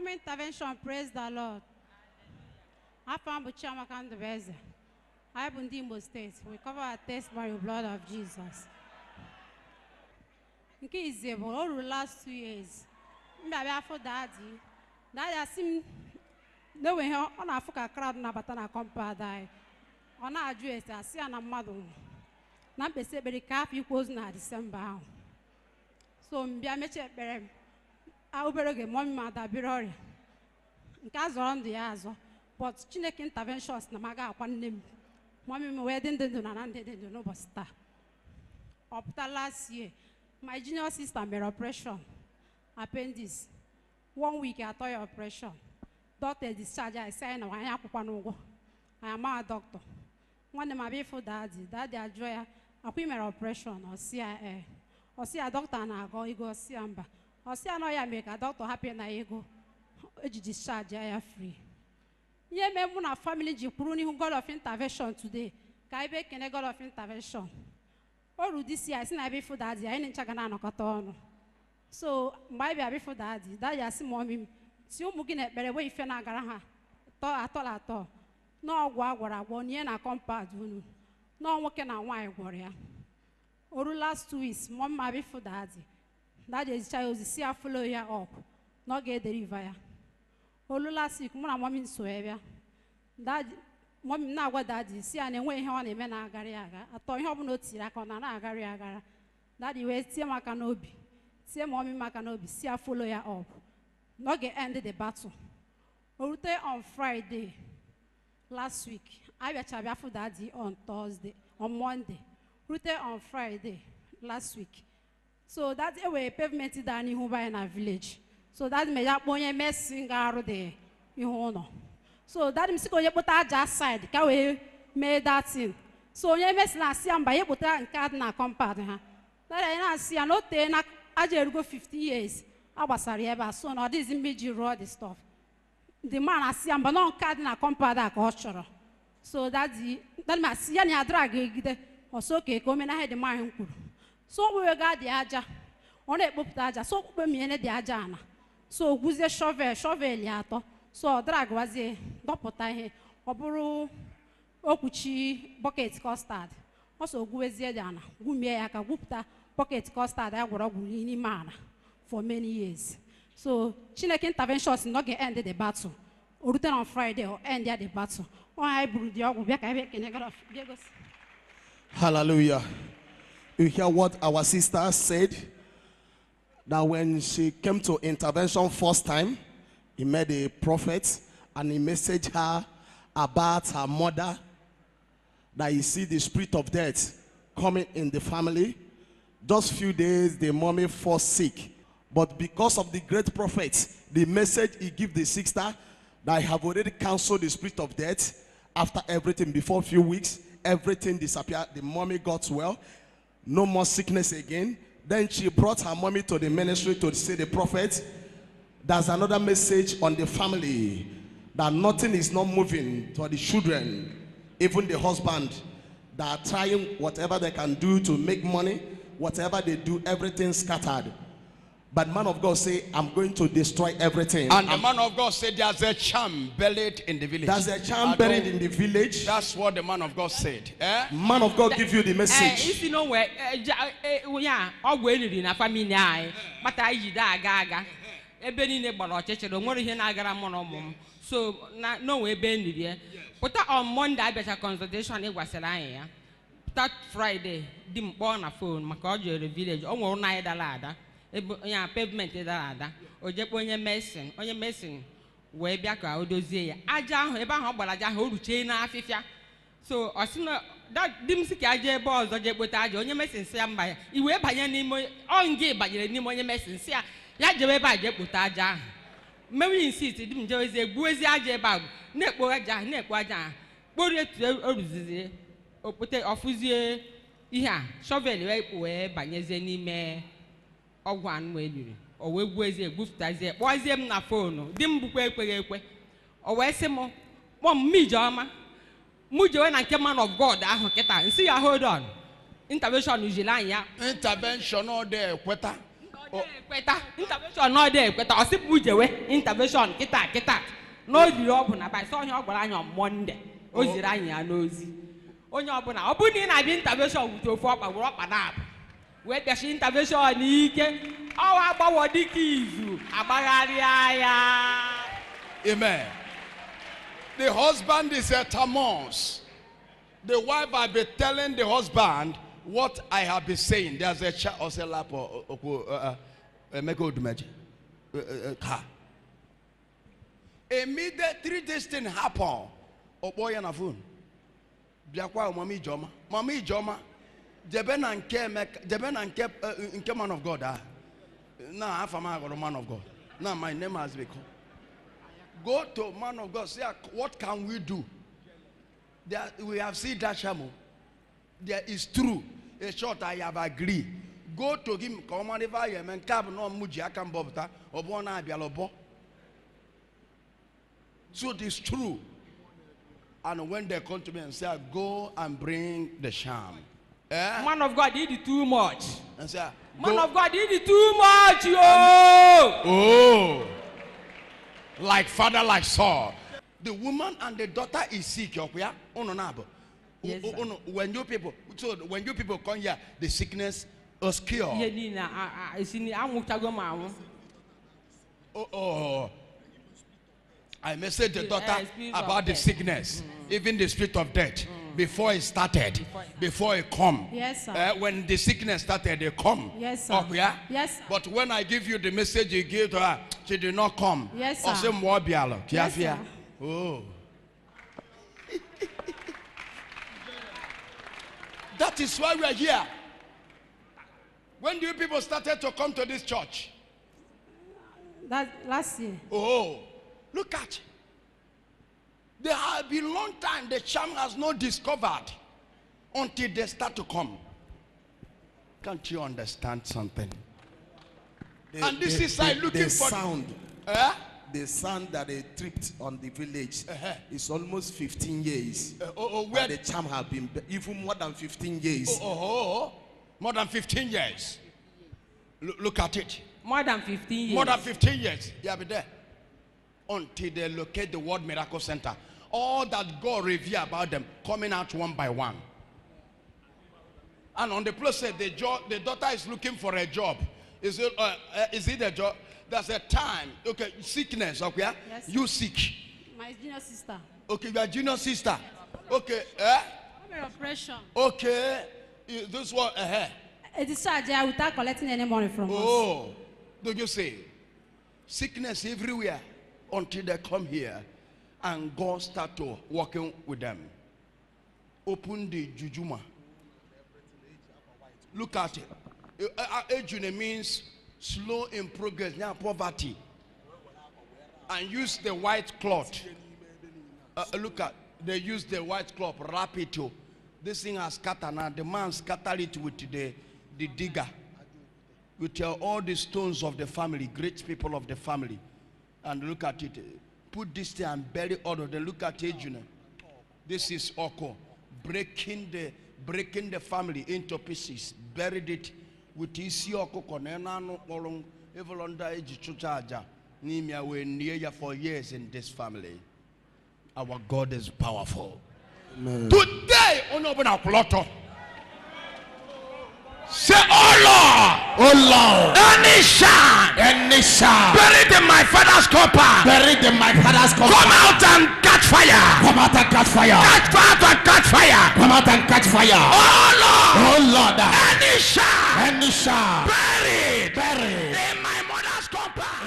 intervention, praise the Lord. I found Buchama Kandabeze. I have in Imo State. We cover our test by the blood of Jesus. In case over the last 2 years, maybe after daddy I seem no way on Africa crowd na batana compa die. On our address, I see an mother. Not be said, but the calf equals na December. So, I met you. I will be mommy, mother, be rory. In case around the azo, but Chineke interventions na maga one name. Mommy, wedding didn't do none, didn't know but star. Up to last year, my junior sister made operation. Appendix. 1 week after your operation. Doctor discharge, I say, no, I am a doctor. One of my before daddy I joy a women operation or CIA. Or see a doctor and I go see Amba. Or see I make a doctor happy and I go. Discharge, I are free. Yeah, me a family Jipuruni who got of intervention today. Kaibe can God of intervention. Or this year, I seen I before daddy, I ain't chagana no. So, my baby for daddy, I see mommy. See you looking at better way if you're not gonna at all. No, what 1 year na compared. No working on wine warrior. Or last 2 weeks, mom, my before daddy. That is child, see a follow ya up. Not get the river. Or last week, mom in Suevia. That mom now what daddy, see and way on a man agariaga. I thought you have no tea like on an agariaga. That you wait, see Macanobi. See mommy Macanobi, see a follow ya up. Not get ended the battle. Or on Friday. Last week, I was for daddy on Thursday, on Monday, Rute on Friday, last week. So that's a way pavement down in a village. So that made up one messing out there, you know. So that is going to put that just side, can we made that thing. So you mess last year by able to cardinal compared her. That I not see, I not I go 50 years. I was a so now this image road stuff. The man I see, but not cardinal compared that culture. So that's that my see any drag or so okay, come and I had the man. So we got the aja on a book aja, so we me the ajana. So was a shovel yato. So drag was a dopotai or buru okuchi bucket custard. Also, Gueziana, Gumiaka, Gupta, pocket custard, I would have been man for many years. So, Chineke interventions not get ended the battle. Or return on Friday or end the battle. Or I brood the back. Hallelujah. You hear what our sister said? That when she came to intervention first time, he met a prophet and he messaged her about her mother. That you see the spirit of death coming in the family. Just few days, the mommy fall sick. But because of the great prophet, the message he gave the sister, that I have already cancelled the spirit of death. After everything, before a few weeks, everything disappeared. The mommy got well. No more sickness again. Then she brought her mommy to the ministry to see the prophet. There's another message on the family, that nothing is not moving to the children, even the husband. They are trying whatever they can do to make money. Whatever they do, everything scattered. But man of God say, I'm going to destroy everything. And the man of God said, there's a charm buried in the village. There's a charm buried in the village. That's what the man of God said. Eh? Man of God give you the message. If you know where, yeah, all waiting in a family, but I gaga. Ebeni ne balo cheche do ngori he na agara mono mum. So no way bend there. But on Monday I better consultation e gwasela ya. That Friday dim born a phone makajo the village o nwo na idalada. Ya pavement idalada. Ojepo onye medicine we bia ka odozie ya. Aja ahu ebe ahu ogbalaja ahu oruche na afifia. So osino that dim siki aja ebe ozo jekpota aja onye medicine sia mba ya. Iwe banye n'ime onge banyere n'ime onye medicine sia ya jebe ba je kputa aja mewi insist dim je eze gbuezi aja ba na-ekpo aja kpori etu oruzizie opute ofuzie ihe a shovel we banyeze n'ime ogwu anu eliri o we gbuezi egbufutazie kpozie m na phone dim bukwe ekwe o we se mo mijoma mujewe na nke man of God ahụ kịta nsi ya hold on intervention ujila anya intervention ọ dị ekweta Ekweta intervention no dey ekweta osipu jewe intervention kita no jiri ọbụ na by so onye ọgbara anya on Monday o jiri anyị ya n'ozi onye ọbụla ọ bụ na ị na-abịa intervention wute ofu ọkpa were ọkpa na-abụ wee bịachi intervention n'ike ọwa agbawo dịka izu agbagharịa ya. Amen. The husband is a Tammuz. The wife has been telling the husband what I have been saying. There's a child or a lap or Odumeje. Immediately this thing happened. Oh boy and a phone. Biakwa mami Joma. Deben and kept man of God. Now half a man of God. Now my name has become. Go to man of God. Say, what can we do? We have seen that shamu. There is true. A short I have agreed. Go to him. Come on, if I am and cab no muji akam bobta or bona bialobo. So it is true. And when they come to me and say, go and bring the sham. Man of God did it too much. And say, man of God did it too much, yo. Oh. Like father, like son. The woman and the daughter is sick. Yes, when you people come here, the sickness is cured. I messaged the daughter about the sickness, even the spirit of death, before it started, before it come. Yes, sir. When the sickness started, they come. Yes, sir. Up, yeah? Yes, sir. But when I give you the message you give to her, she did not come. Yes, sir. Yes, sir. Oh. That is why we are here. When do you people started to come to this church? That last year. Oh, look at. There have been long time the charm has not discovered until they start to come. Can't you understand something? And this is like looking for sound. The sound that they tripped on the village is almost 15 years. Where the charm have been even more than 15 years. More than 15 years. Look at it. More than 15 years. More than 15 years. Yeah, be there. Until they locate the World Miracle Center. All that God reveal about them coming out one by one. And on the plus side, the daughter is looking for a job. Is it a job? There's a time. Okay, sickness. Okay, yes, you sick. My junior sister. Okay, your junior sister. Okay, Operation. Okay, this one. It is charged without collecting any money from us. Oh, do you say sickness everywhere until they come here and God start to working with them. Open the jujuma. Look at it. Ejune means slow in progress, now poverty. And use the white cloth. Look at, they use the white cloth, wrap it to. This thing has scattered now. The man scattered it with the digger. With all the stones of the family, great people of the family. And look at it. Put this thing and bury all of them. Look at it, June. This is Oko. Breaking the family into pieces. Buried it with isi Oko konena no kolong evolonda eji chuchaja. Nimia we near for years in this family. Our God is powerful. Amen. Today, onobena kloto. Say, oh Lord, any shine, buried in my father's compound, come out and catch fire, catch fire, come out and catch fire. Oh Lord, any shine, buried in my mother's compound,